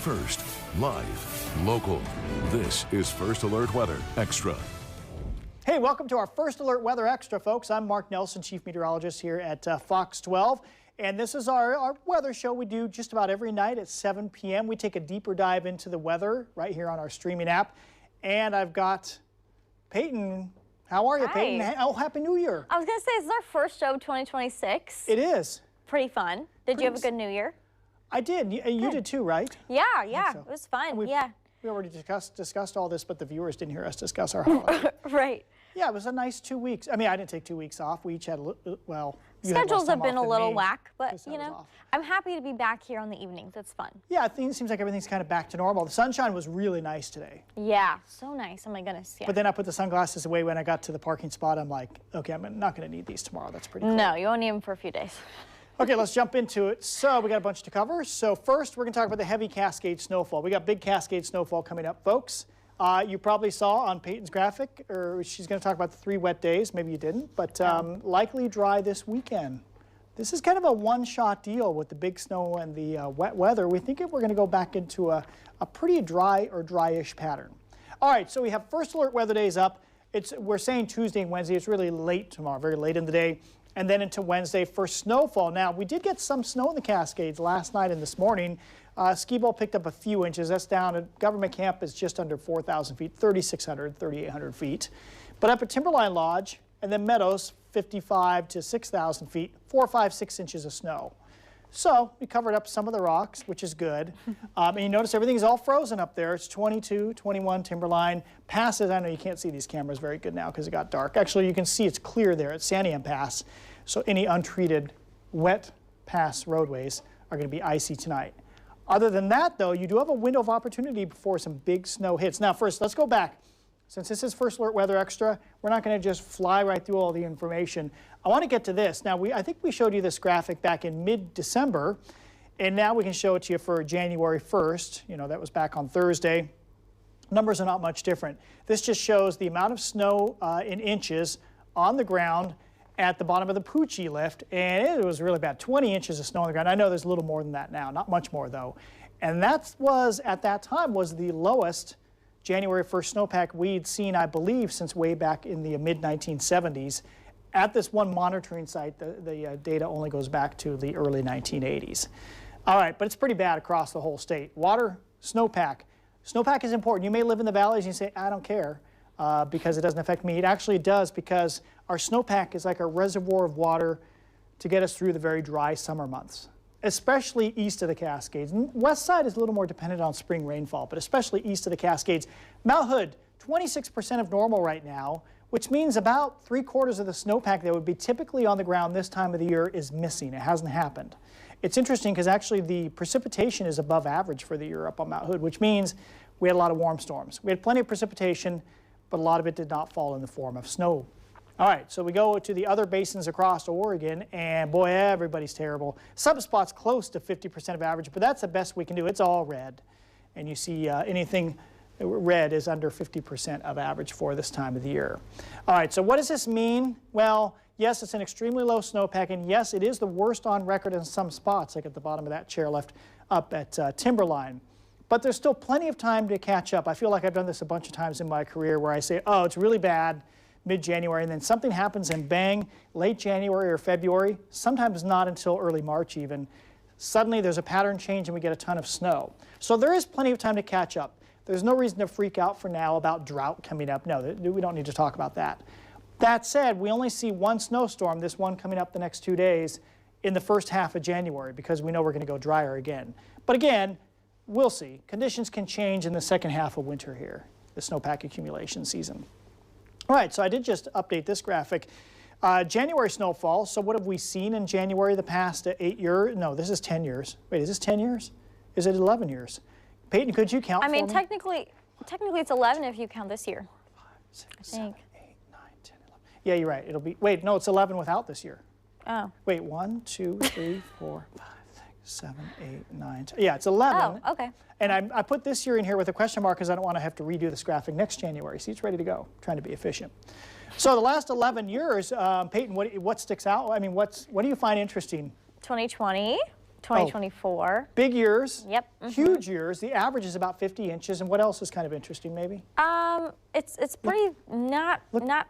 First, live, local. This is First Alert Weather Extra. Hey, welcome to our First Alert Weather Extra, folks. I'm Mark Nelsen, Chief Meteorologist here at Fox 12. And this is our weather show we do just about every night at 7 p.m. We take a deeper dive into the weather right here on our streaming app. And I've got Payton. How are you, Hi. Payton? Oh, Happy New Year. I was going to say, this is our first show of 2026. It is. Pretty fun. Did you have a good New Year? I did. You did too, right? Yeah, So. it was fun. We already discussed all this, but the viewers didn't hear us discuss our holiday. Right. Yeah, it was a nice 2 weeks. I mean, I didn't take 2 weeks off. We each had, well, you had less Schedules have time been off a than little me, whack, but because I you was know, off. I'm happy to be back here on the evenings. It's fun. Yeah, it seems like everything's kind of back to normal. The sunshine was really nice today. Yeah, so nice. Oh my goodness. Yeah. But then I put the sunglasses away when I got to the parking spot. I'm like, okay, I'm not going to need these tomorrow. That's pretty cool. No, you won't need them for a few days. Okay, let's jump into it. So we got a bunch to cover. So first, we're going to talk about the heavy Cascade snowfall. We got big Cascade snowfall coming up, folks. You probably saw on Payton's graphic, or she's going to talk about the 3 wet days. Maybe you didn't, but likely dry this weekend. This is kind of a one-shot deal with the big snow and the wet weather. We think we're going to go back into a pretty dry or dryish pattern. All right, so we have first alert weather days up. We're saying Tuesday and Wednesday. It's really late tomorrow, very late in the day. And then into Wednesday for snowfall. Now, we did get some snow in the Cascades last night and this morning. Ski Bowl picked up a few inches. That's down at Government Camp is just under 4,000 feet, 3,600, 3,800 feet. But up at Timberline Lodge and then Meadows, 55 to 6,000 feet, 4, 5, 6 inches of snow. So we covered up some of the rocks, which is good. And you notice everything's all frozen up there. It's 22, 21 Timberline. Passes, I know you can't see these cameras very good now because it got dark. Actually, you can see it's clear there at Santiam Pass. So any untreated wet pass roadways are going to be icy tonight. Other than that, though, you do have a window of opportunity before some big snow hits. Now, first, let's go back. Since this is First Alert Weather Extra, we're not going to just fly right through all the information. I want to get to this. Now, I think we showed you this graphic back in mid-December, and now we can show it to you for January 1st. You know, that was back on Thursday. Numbers are not much different. This just shows the amount of snow in inches on the ground at the bottom of the Poochie lift, and it was really bad. 20 inches of snow on the ground. I know there's a little more than that now, not much more though. And that was, at that time, was the lowest January 1st snowpack we'd seen, I believe, since way back in the mid-1970s. At this one monitoring site, the data only goes back to the early 1980s. All right, but it's pretty bad across the whole state. Water, snowpack. Snowpack is important. You may live in the valleys and you say, I don't care because it doesn't affect me. It actually does, because our snowpack is like a reservoir of water to get us through the very dry summer months, especially east of the Cascades. West side is a little more dependent on spring rainfall, but especially east of the Cascades. Mount Hood, 26% of normal right now, which means about 3/4 of the snowpack that would be typically on the ground this time of the year is missing. It hasn't happened. It's interesting because actually the precipitation is above average for the year up on Mount Hood, which means we had a lot of warm storms. We had plenty of precipitation, but a lot of it did not fall in the form of snow. All right, so we go to the other basins across Oregon, and boy, everybody's terrible. Some spots close to 50% of average, but that's the best we can do. It's all red. And you see anything red is under 50% of average for this time of the year. All right, so what does this mean? Well, yes, it's an extremely low snowpack, and yes, it is the worst on record in some spots, like at the bottom of that chairlift up at Timberline. But there's still plenty of time to catch up. I feel like I've done this a bunch of times in my career where I say, oh, it's really bad mid-January, and then something happens and bang, late January or February, sometimes not until early March even, suddenly there's a pattern change and we get a ton of snow. So there is plenty of time to catch up. There's no reason to freak out for now about drought coming up. No, we don't need to talk about that. That said, we only see one snowstorm, this one coming up the next 2 days, in the first half of January because we know we're going to go drier again. But again, we'll see. Conditions can change in the second half of winter here, the snowpack accumulation season. All right, so I did just update this graphic. January snowfall, so what have we seen in January the past 8 years? No, this is 10 years. Wait, is this 10 years? Is it 11 years? Payton, could you count for me? I mean, technically it's 11 if you count this year. 5, 6, 7, 8, 9, 10, 11. Yeah, you're right. It'll be, wait, no, it's 11 without this year. Oh. Wait, 1, 2, 3, 4, 5, 6, 7, 8, 9, 10. Yeah, it's 11. Oh, okay. And I put this year in here with a question mark because I don't want to have to redo this graphic next January. See, it's ready to go. I'm trying to be efficient. So the last 11 years, Payton, what sticks out? I mean, what do you find interesting? 2020. 2024. Big years. Yep. Huge years. The average is about 50 inches. And what else is kind of interesting, maybe? It's pretty not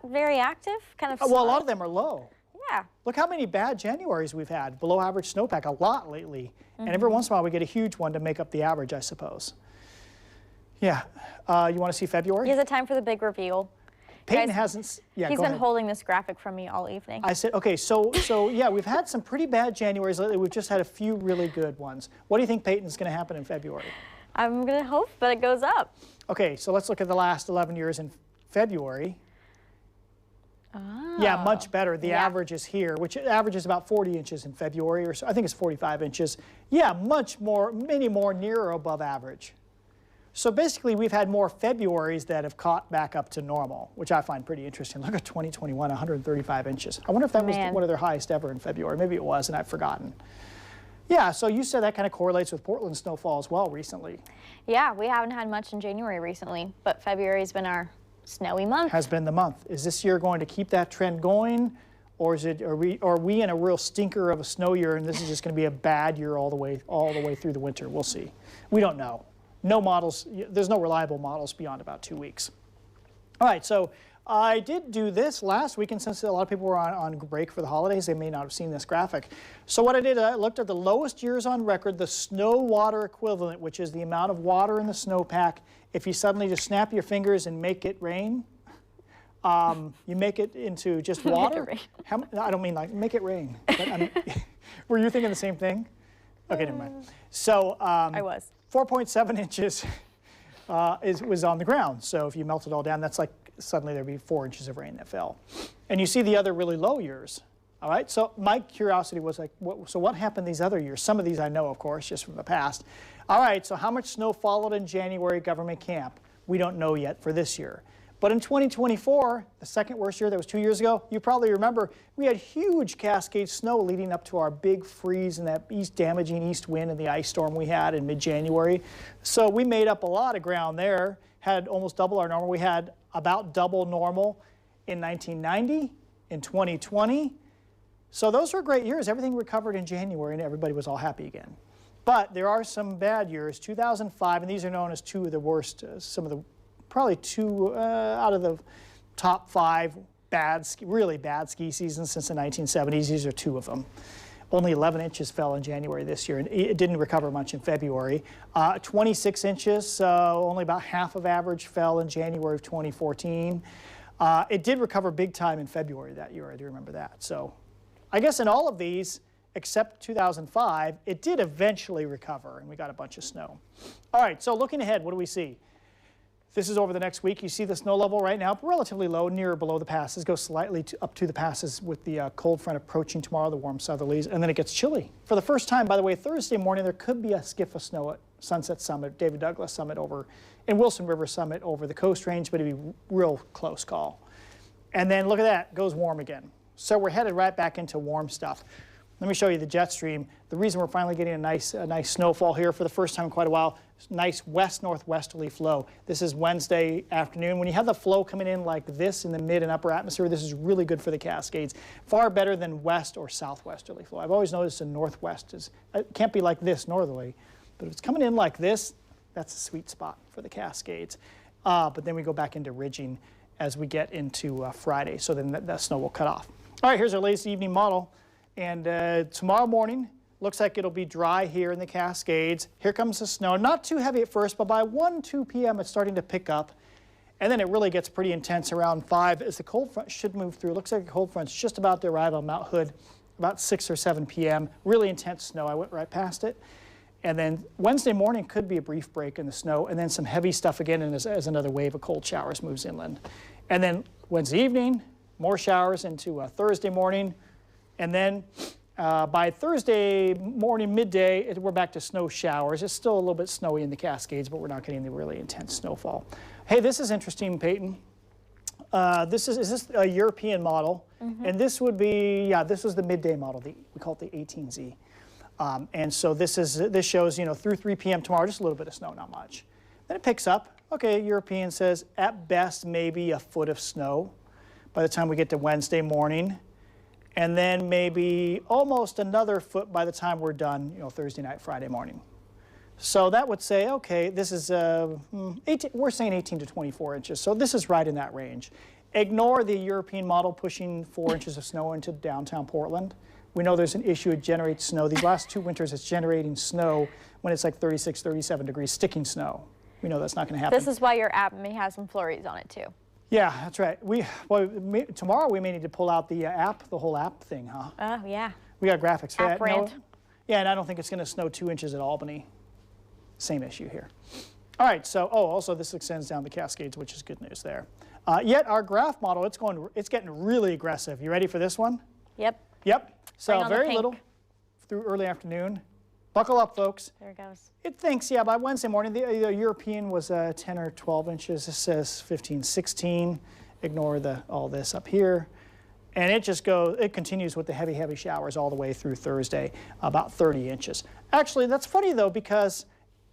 very active. Kind of. Well, a lot of them are low. Yeah. Look how many bad Januaries we've had. Below average snowpack, a lot lately. And every once in a while we get a huge one to make up the average, I suppose. Yeah. You want to see February? Is it time for the big reveal? Payton Guys, hasn't. Yeah, he's go been ahead. holding this graphic from me all evening. I said, okay, so yeah, we've had some pretty bad Januaries lately. We've just had a few really good ones. What do you think, Payton, is going to happen in February? I'm going to hope that it goes up. Okay, so let's look at the last 11 years in February. Oh. Yeah, much better. The average is here, which averages about 40 inches in February, or so. I think it's 45 inches. Yeah, much more, many more near or above average. So basically, we've had more Februaries that have caught back up to normal, which I find pretty interesting. Look at 2021, 135 inches. I wonder if that was one of their highest ever in February. Maybe it was, and I've forgotten. Yeah, so you said that kind of correlates with Portland snowfall as well recently. Yeah, we haven't had much in January recently, but February's been our snowy month. Has been the month. Is this year going to keep that trend going, or is it? Are we in a real stinker of a snow year, and this is just going to be a bad year all the way through the winter? We'll see. We don't know. No models. There's no reliable models beyond about 2 weeks. All right, so I did do this last week, and since a lot of people were on break for the holidays, they may not have seen this graphic. So what I did, I looked at the lowest years on record, the snow water equivalent, which is the amount of water in the snowpack. If you suddenly just snap your fingers and make it rain, you make it into just water. Make it rain. I don't mean like make it rain. But were you thinking the same thing? Okay, never mind. So I was. 4.7 inches was on the ground. So if you melt it all down, that's like suddenly there'd be 4 inches of rain that fell. And you see the other really low years. All right, so my curiosity was like, what happened these other years? Some of these I know, of course, just from the past. All right, so how much snow followed in January government camp? We don't know yet for this year. But in 2024, the second worst year, that was 2 years ago, you probably remember we had huge Cascade snow leading up to our big freeze and that damaging east wind and the ice storm we had in mid-January. So we made up a lot of ground there, had almost double our normal. We had about double normal in 1990, in 2020. So those were great years. Everything recovered in January and everybody was all happy again. But there are some bad years. 2005, and these are known as two of the worst, probably two out of the top 5 really bad ski seasons since the 1970s. These are 2 of them. Only 11 inches fell in January this year, and it didn't recover much in February. 26 inches, so only about half of average fell in January of 2014. It did recover big time in February that year. I do remember that. So I guess in all of these, except 2005, it did eventually recover, and we got a bunch of snow. All right, so looking ahead, what do we see? This is over the next week. You see the snow level right now, relatively low, near or below the passes. Goes slightly up to the passes with the cold front approaching tomorrow, the warm southerlies, and then it gets chilly. For the first time, by the way, Thursday morning, there could be a skiff of snow at Sunset Summit, David Douglas Summit and Wilson River Summit over the Coast Range, but it'd be real close call. And then look at that, it goes warm again. So we're headed right back into warm stuff. Let me show you the jet stream. The reason we're finally getting a nice snowfall here for the first time in quite a while, nice west-northwesterly flow. This is Wednesday afternoon. When you have the flow coming in like this in the mid and upper atmosphere, this is really good for the Cascades. Far better than west or southwesterly flow. I've always noticed the northwest it can't be like this northerly, but if it's coming in like this, that's a sweet spot for the Cascades. But then we go back into ridging as we get into Friday, so then the snow will cut off. All right, here's our latest evening model. And tomorrow morning, looks like it'll be dry here in the Cascades. Here comes the snow. Not too heavy at first, but by 1, 2 p.m. it's starting to pick up. And then it really gets pretty intense around 5 as the cold front should move through. It looks like the cold front's just about to arrive on Mount Hood about 6 or 7 p.m. Really intense snow. I went right past it. And then Wednesday morning could be a brief break in the snow, and then some heavy stuff again as another wave of cold showers moves inland. And then Wednesday evening, more showers into Thursday morning. And then by Thursday morning, midday, we're back to snow showers. It's still a little bit snowy in the Cascades, but we're not getting the really intense snowfall. Hey, this is interesting, Payton. Is this a European model? And this would be, this was the midday model. We call it the 18Z. And so this shows, through 3 p.m. tomorrow, just a little bit of snow, not much. Then it picks up. Okay, European says at best maybe a foot of snow by the time we get to Wednesday morning. and then maybe almost another foot by the time we're done, Thursday night, Friday morning. So that would say, okay, this is, we're saying 18 to 24 inches, so this is right in that range. Ignore the European model pushing 4 inches of snow into downtown Portland. We know there's an issue, it generates snow. These last 2 winters, it's generating snow when it's like 36, 37 degrees, sticking snow. We know that's not going to happen. This is why your app may have some flurries on it, too. Yeah, that's right. Tomorrow we may need to pull out the app, the whole app thing, huh? Oh, yeah. We got graphics for that. Rant. Yeah, and I don't think it's going to snow 2 inches at Albany. Same issue here. All right, so, also this extends down the Cascades, which is good news there. Yet our graph model, it's getting really aggressive. You ready for this one? Yep. Yep. So very pink. little through early afternoon. Buckle up, folks. There it goes. It thinks, yeah, by Wednesday morning, the European was 10 or 12 inches. This says 15, 16. Ignore all this up here. And it continues with the heavy, heavy showers all the way through Thursday, about 30 inches. Actually, that's funny, though, because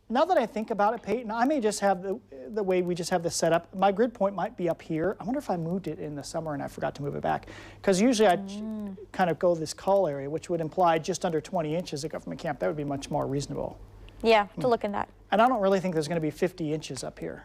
now that I think about it, Peyton, I may just have the way we just have this set up. My grid point might be up here. I wonder if I moved it in the summer and I forgot to move it back. Because usually I'd kind of go this call area, which would imply just under 20 inches at government camp. That would be much more reasonable. Yeah, to look at that. And I don't really think there's going to be 50 inches up here.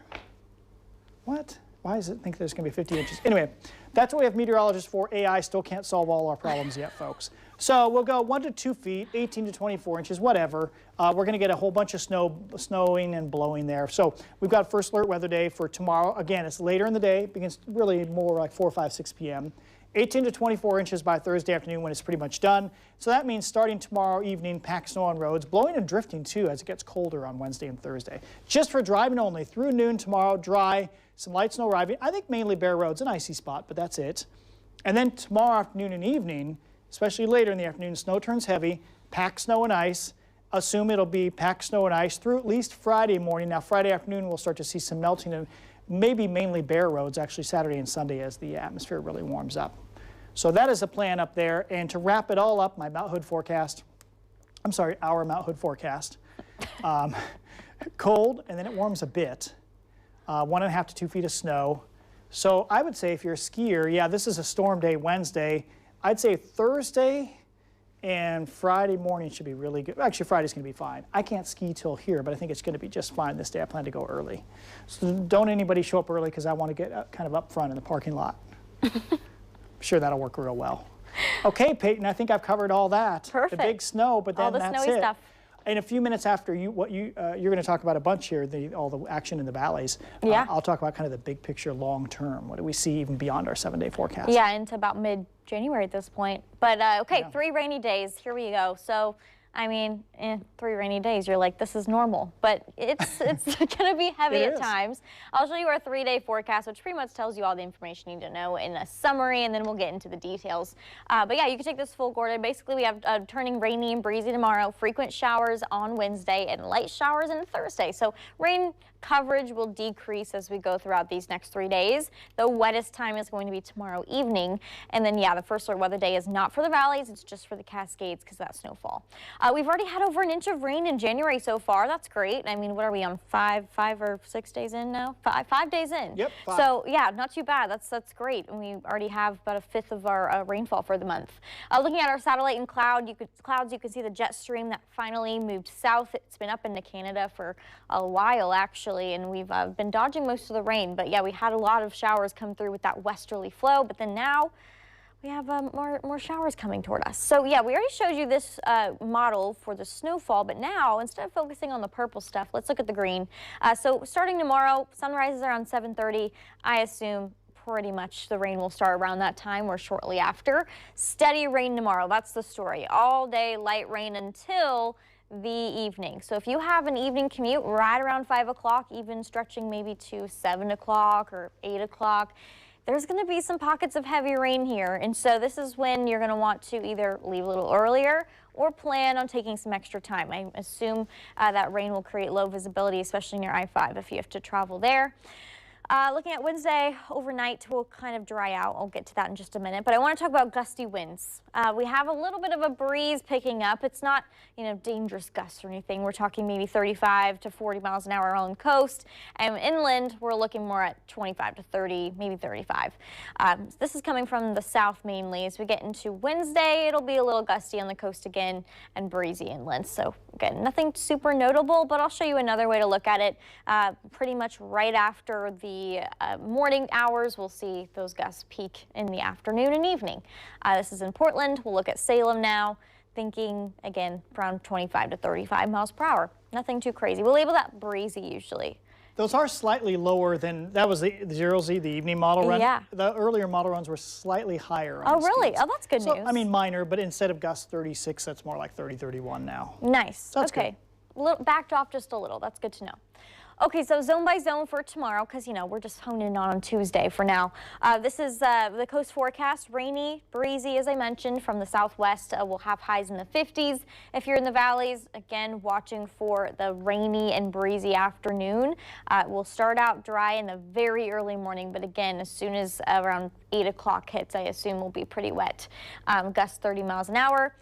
What? Why does it think there's going to be 50 inches? Anyway, that's what we have meteorologists for. AI still can't solve all our problems yet, folks. So we'll go 1 to 2 feet, 18 to 24 inches, whatever. We're going to get a whole bunch of snowing and blowing there. So we've got first alert weather day for tomorrow. Again, it's later in the day, begins really more like 4, 5, 6 p.m. 18 to 24 inches by Thursday afternoon when it's pretty much done. So that means starting tomorrow evening, packed snow on roads, blowing and drifting too as it gets colder on Wednesday and Thursday. Just for driving only, through noon tomorrow, dry, some light snow arriving. I think mainly bare roads, an icy spot, but that's it. And then tomorrow afternoon and evening, especially later in the afternoon, snow turns heavy, packed snow and ice. Assume it'll be packed snow and ice through at least Friday morning. Now Friday afternoon we'll start to see some melting and maybe mainly bare roads, actually Saturday and Sunday as the atmosphere really warms up. So that is the plan up there. And to wrap it all up, my Mount Hood forecast, our Mount Hood forecast. Cold, and then it warms a bit. 1.5 to 2 feet of snow. So I would say if you're a skier, yeah, this is a storm day Wednesday. I'd say Thursday and Friday morning should be really good. Actually, Friday's going to be fine. I can't ski till here, but I think it's going to be just fine this day. I plan to go early. So don't anybody show up early because I want to get kind of up front in the parking lot. I'm sure that'll work real well. Okay, Peyton, I think I've covered all that. Perfect. The big snow, but then all the that's snowy it. Stuff. In a few minutes after you're going to talk about a bunch here, all the action in the valleys. Yeah. I'll talk about kind of the big picture long term. What do we see even beyond our 7-day forecast? Yeah, into about mid-January at this point. But okay, yeah. 3 rainy days. Here we go. So, I mean, 3 rainy days, you're like, this is normal. But it's going to be heavy at times. I'll show you our 3-day forecast, which pretty much tells you all the information you need to know in a summary, and then we'll get into the details. But yeah, you can take this full quarter. Basically, we have turning rainy and breezy tomorrow, frequent showers on Wednesday, and light showers on Thursday. So rain coverage will decrease as we go throughout these next 3 days. The wettest time is going to be tomorrow evening. And then, yeah, the first alert weather day is not for the valleys. It's just for the Cascades because of that snowfall. We've already had over 1 inch of rain in January so far. That's great. I mean, what are we on, 5 or 6 days in now? 5 days in. Yep, 5. So, yeah, not too bad. That's great. And we already have about 1/5 of our rainfall for the month. Looking at our satellite and clouds, you can see the jet stream that finally moved south. It's been up into Canada for a while, actually, and we've been dodging most of the rain. But, yeah, we had a lot of showers come through with that westerly flow, but then now we have more showers coming toward us. So yeah, we already showed you this model for the snowfall, but now instead of focusing on the purple stuff, let's look at the green. So starting tomorrow, sunrise is around 7:30. I assume pretty much the rain will start around that time or shortly after. Steady rain tomorrow, that's the story. All day light rain until the evening. So if you have an evening commute right around 5 o'clock, even stretching maybe to 7 o'clock or 8 o'clock, there's going to be some pockets of heavy rain here, and so this is when you're going to want to either leave a little earlier or plan on taking some extra time. I assume that rain will create low visibility, especially near I-5 if you have to travel there. Looking at Wednesday, overnight will kind of dry out. I'll get to that in just a minute, but I want to talk about gusty winds. We have a little bit of a breeze picking up. It's not, dangerous gusts or anything. We're talking maybe 35 to 40 miles an hour on the coast, and inland we're looking more at 25 to 30, maybe 35. This is coming from the south mainly. As we get into Wednesday, it'll be a little gusty on the coast again and breezy inland. So again, nothing super notable, but I'll show you another way to look at it. Pretty much right after the morning hours, we'll see those gusts peak in the afternoon and evening. This is in Portland. We'll look at Salem now, thinking again around 25 to 35 miles per hour. Nothing too crazy. We'll label that breezy usually. Those are slightly lower than, that was the 0Z, the evening model run. Yeah. The earlier model runs were slightly higher on Oh, the really? speeds. Oh, that's good news. I mean, minor, but instead of gust 36, that's more like 30, 31 now. Nice. So that's okay. Backed off just a little. That's good to know. Okay, so zone by zone for tomorrow, because, we're just honing in on Tuesday for now. This is the coast forecast. Rainy, breezy, as I mentioned, from the southwest. We'll have highs in the 50s. If you're in the valleys, again, watching for the rainy and breezy afternoon. We'll start out dry in the very early morning, but again, as soon as around 8 o'clock hits, I assume we'll be pretty wet. Gusts 30 miles an hour.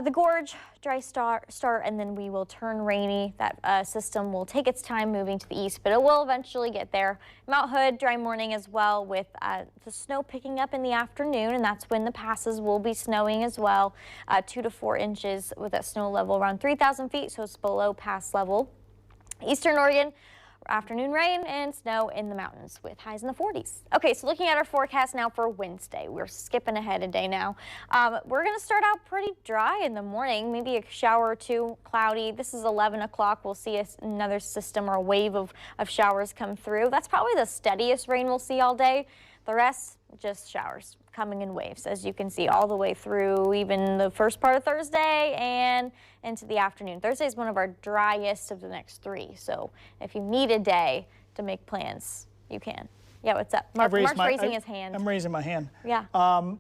The gorge, dry start, and then we will turn rainy. That system will take its time moving to the east, but it will eventually get there. Mount Hood, dry morning as well, with the snow picking up in the afternoon, and that's when the passes will be snowing as well. 2 to 4 inches with a snow level around 3,000 feet, so it's below pass level. Eastern Oregon, afternoon rain and snow in the mountains with highs in the 40s. Okay, so looking at our forecast now for Wednesday. We're skipping ahead a day now. We're going to start out pretty dry in the morning, maybe a shower or two, cloudy. This is 11 o'clock. We'll see another system or a wave of showers come through. That's probably the steadiest rain we'll see all day. The rest, just showers coming in waves, as you can see, all the way through even the first part of Thursday and into the afternoon. Thursday is one of our driest of the next 3, so if you need a day to make plans, you can. Yeah, what's up? Mark's raising his hand. I'm raising my hand. Yeah.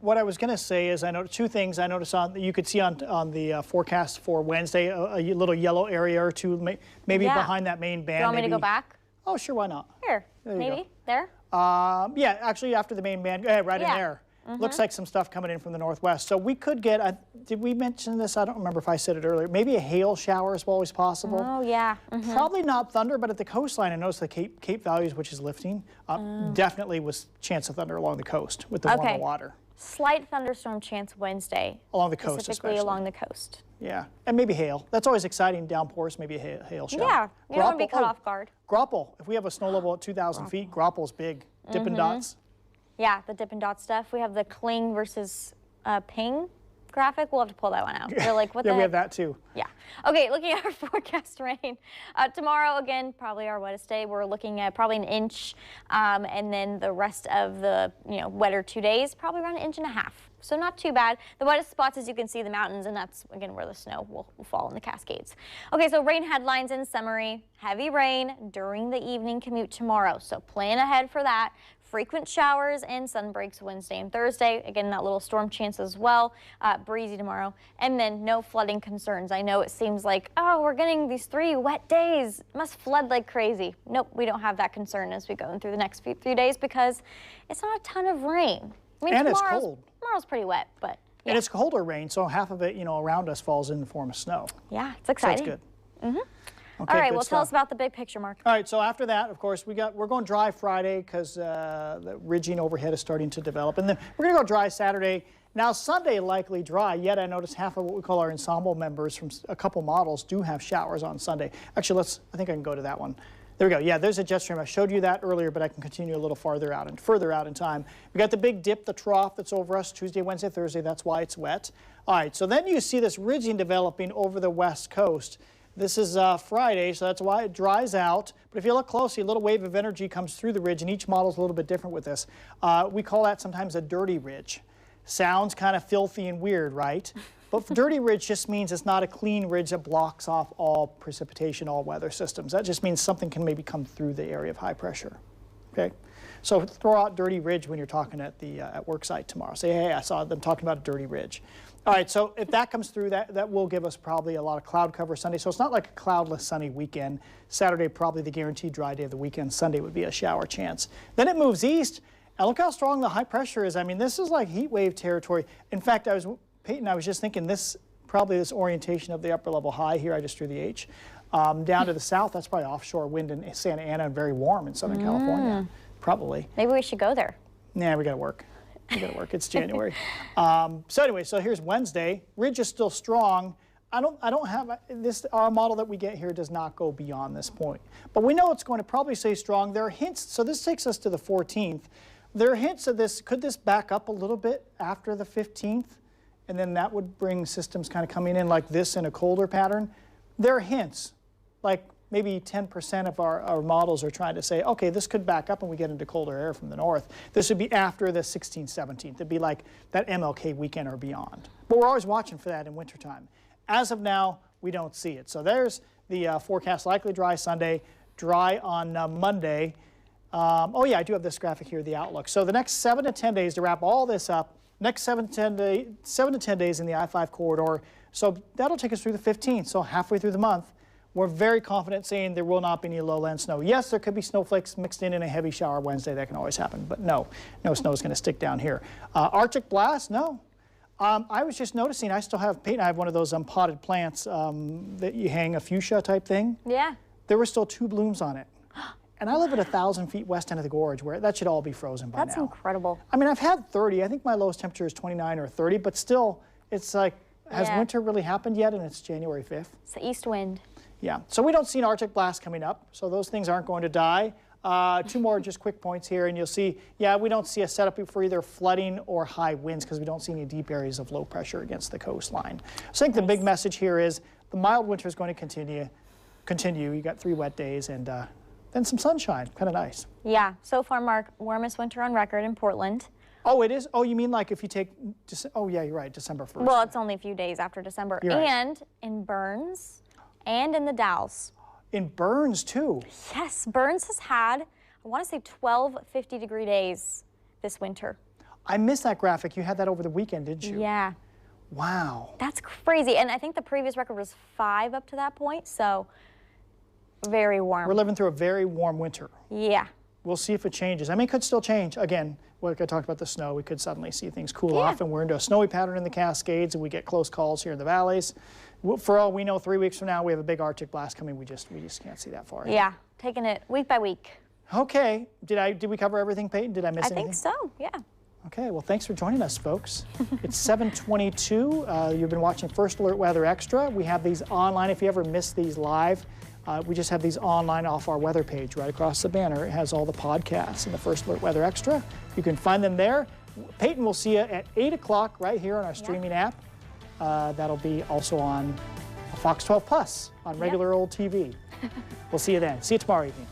What I was going to say is I noticed 2 things. I noticed you could see on the forecast for Wednesday a little yellow area or 2, maybe behind that main band. Do you want me to go back? Oh, sure, why not? Here, maybe there. Yeah, actually after the main band, right in there. Looks like some stuff coming in from the northwest. So we could get, did we mention this? I don't remember if I said it earlier. Maybe a hail shower is always possible. Oh, yeah. Probably not thunder, but at the coastline, I noticed the Cape values, which is lifting, definitely was chance of thunder along the coast with the warmer water. Slight thunderstorm chance Wednesday. Along the coast, specifically along the coast. Yeah, and maybe hail. That's always exciting, downpours, maybe a hail shower. Yeah, you don't want to be caught off guard. Grapple, if we have a snow level at 2,000 feet, grapple's big. Dippin' Dots. Yeah, the Dippin' Dot stuff. We have the cling versus ping graphic. We'll have to pull that one out. They're like, what the heck? We have that too. Yeah. Okay, looking at our forecast rain. Tomorrow, again, probably our wettest day. We're looking at probably 1 inch, and then the rest of the wetter 2 days, probably around 1.5 inches. So not too bad. The wettest spots, as you can see, the mountains, and that's, again, where the snow will fall in the Cascades. Okay, so rain headlines in summary. Heavy rain during the evening commute tomorrow, so plan ahead for that. Frequent showers and sun breaks Wednesday and Thursday. Again, that little storm chance as well. Breezy tomorrow. And then no flooding concerns. I know it seems like, oh, we're getting these 3 wet days. It must flood like crazy. Nope, we don't have that concern as we go through the next few days because it's not a ton of rain. I mean, and it's cold. Tomorrow's pretty wet, but yeah. And it's colder rain, so half of it, around us falls in the form of snow. Yeah, it's exciting. So that's good. Okay, all right, well, tell us about the big picture, Mark. All right, so after that, of course, we're going dry Friday because the ridging overhead is starting to develop. And then we're going to go dry Saturday. Now, Sunday likely dry, yet I noticed half of what we call our ensemble members from a couple models do have showers on Sunday. Actually, I think I can go to that one. There we go. Yeah, there's a jet stream. I showed you that earlier, but I can continue a little further out in time. We got the big dip, the trough that's over us Tuesday, Wednesday, Thursday. That's why it's wet. All right, so then you see this ridging developing over the west coast. This is Friday, so that's why it dries out. But if you look closely, a little wave of energy comes through the ridge, and each model's a little bit different with this. We call that sometimes a dirty ridge. Sounds kind of filthy and weird, right? But dirty ridge just means it's not a clean ridge that blocks off all precipitation, all weather systems. That just means something can maybe come through the area of high pressure. Okay. So throw out Dirty Ridge when you're talking at the at work site tomorrow. Say, hey, I saw them talking about a Dirty Ridge. All right, so if that comes through, that will give us probably a lot of cloud cover Sunday. So it's not like a cloudless sunny weekend. Saturday, probably the guaranteed dry day of the weekend. Sunday would be a shower chance. Then it moves east, and look how strong the high pressure is. I mean, this is like heat wave territory. In fact, Payton, I was just thinking this orientation of the upper level high here, I just drew the H, down to the south, that's probably offshore wind in Santa Ana and very warm in Southern California, probably. Maybe we should go there. Yeah, we got to work. We got to work. It's January. So anyway, so here's Wednesday. Ridge is still strong. I don't have this. Our model that we get here does not go beyond this point, but we know it's going to probably stay strong. There are hints. So this takes us to the 14th. There are hints of this. Could this back up a little bit after the 15th, and then that would bring systems kind of coming in like this in a colder pattern? There are hints, like maybe 10% of our models are trying to say, okay, this could back up and we get into colder air from the north. This would be after the 16th, 17th. It'd be like that MLK weekend or beyond. But we're always watching for that in wintertime. As of now, we don't see it. So there's the forecast, likely dry Sunday, dry on Monday. Oh yeah, I do have this graphic here, the outlook. So the next 7 to 10 days to wrap all this up, next 7 to 10 days in the I-5 corridor. So that'll take us through the 15th, so halfway through the month. We're very confident saying there will not be any lowland snow. Yes, there could be snowflakes mixed in a heavy shower Wednesday. That can always happen, but no snow is going to stick down here. Arctic blast, no. I was just noticing, I still have, Payton, I have one of those potted plants that you hang, a fuchsia type thing. Yeah. There were still 2 blooms on it. And I live at 1,000 feet west end of the gorge where that should all be frozen by now. That's incredible. I mean, I've had 30. I think my lowest temperature is 29 or 30, but still, it's like, has winter really happened yet? And it's January 5th. It's the east wind. Yeah, so we don't see an Arctic blast coming up, so those things aren't going to die. 2 more just quick points here, and you'll see, yeah, we don't see a setup for either flooding or high winds because we don't see any deep areas of low pressure against the coastline. So I think the big message here is the mild winter is going to continue. You got 3 wet days and then some sunshine, kind of nice. Yeah, so far, Mark, warmest winter on record in Portland. Oh, it is? Oh, you mean like if you take, oh yeah, you're right, December 1st. Well, it's only a few days after December. You're right. And in Burns and in the Dalles. In Burns, too? Yes, Burns has had, I want to say 12 50-degree days this winter. I missed that graphic. You had that over the weekend, didn't you? Yeah. Wow. That's crazy. And I think the previous record was 5 up to that point, so very warm. We're living through a very warm winter. Yeah. We'll see if it changes. I mean, it could still change. Again, like I talked about the snow, we could suddenly see things cool off, and we're into a snowy pattern in the Cascades, and we get close calls here in the valleys. For all we know, 3 weeks from now, we have a big Arctic blast coming. We just can't see that far. Yeah, taking it week by week. Okay. Did we cover everything, Payton? Did I miss anything? I think so, yeah. Okay, well, thanks for joining us, folks. It's 7:22. You've been watching First Alert Weather Extra. We have these online. If you ever miss these live, we just have these online off our weather page right across the banner. It has all the podcasts and the First Alert Weather Extra. You can find them there. Payton will see you at 8 o'clock right here on our streaming app. That'll be also on Fox 12 Plus on regular old TV. We'll see you then. See you tomorrow evening.